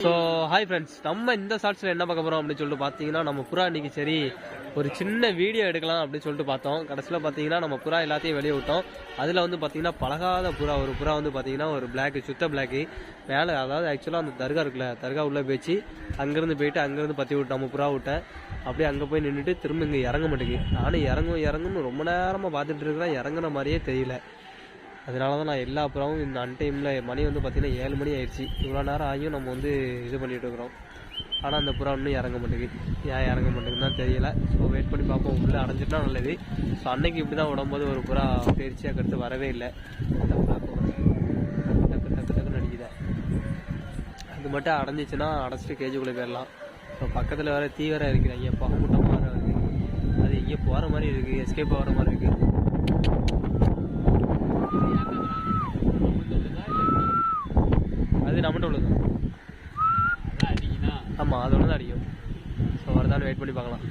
So hi friends, நம்ம இந்த ஷார்ட்ஸில் என்ன பார்க்க போகிறோம் அப்படின்னு சொல்லிட்டு பார்த்தீங்கன்னா, நம்ம புறா இன்னைக்கு சரி ஒரு சின்ன வீடியோ எடுக்கலாம் அப்படின்னு சொல்லிட்டு பார்த்தோம். கடைசியில் பார்த்தீங்கன்னா நம்ம புறா எல்லாத்தையும் வெளியே விட்டோம். அதில் வந்து பார்த்தீங்கன்னா பழகாத புறா ஒரு புறா வந்து பார்த்தீங்கன்னா ஒரு பிளாக்கு, சுத்த பிளாக்கு மேலே, அதாவது ஆக்சுவலாக அந்த தர்கா இருக்குல்ல, தர்கா உள்ளே போயிடுச்சு. அங்கேருந்து போயிட்டு அங்கேருந்து பற்றி விட்டு நம்ம புறா விட்டேன். அப்படியே அங்கே போய் நின்றுட்டு திரும்ப இங்கே இறங்க மாட்டேங்குது. நானும் இறங்குன்னு ரொம்ப நேரமாக பார்த்துட்டு இருக்கிறேன், இறங்குன மாதிரியே தெரியல. அதனால தான் நான் எல்லா புறாவும் இந்த அன்டைமில் மணி வந்து பார்த்திங்கன்னா 7 மணி ஆயிடுச்சு. இவ்வளோ நேரம் ஆகியும் நம்ம வந்து இது பண்ணிகிட்டு இருக்கிறோம். ஆனால் அந்த புறா இன்னும் இறங்க மாட்டேங்குது. ஏன் இறங்க மாட்டேங்குதுன்னு தான் தெரியல. ஸோ வெயிட் பண்ணி பார்ப்போம், உள்ளே அடைஞ்சிட்டா நல்லது. ஸோ அன்னைக்கு இப்படி தான் விடும்போது ஒரு புறா பயிற்சியாக கடுத்து வரவே இல்லை. அந்த புறா டக்கு டக்கு டக்குன்னு அடிக்குது. அது மட்டும் அடைஞ்சிச்சுன்னா அடைச்சிட்டு கேஜுக்குள்ளே போயிடலாம். ஸோ பக்கத்தில் வேறு தீவிரம் இருக்கிறாங்க, எப்போ கூட்டமாக இருக்குது. அது எங்கே போகிற மாதிரி இருக்குது, எஸ்கேப் ஆகிற மாதிரி இருக்குது. அது நம்மகிட்ட உள்ளது. ஆமாம், அது ஒன்று தான் அடிக்கும். ஸோ வரதான்னு வெயிட் பண்ணி பார்க்கலாம்.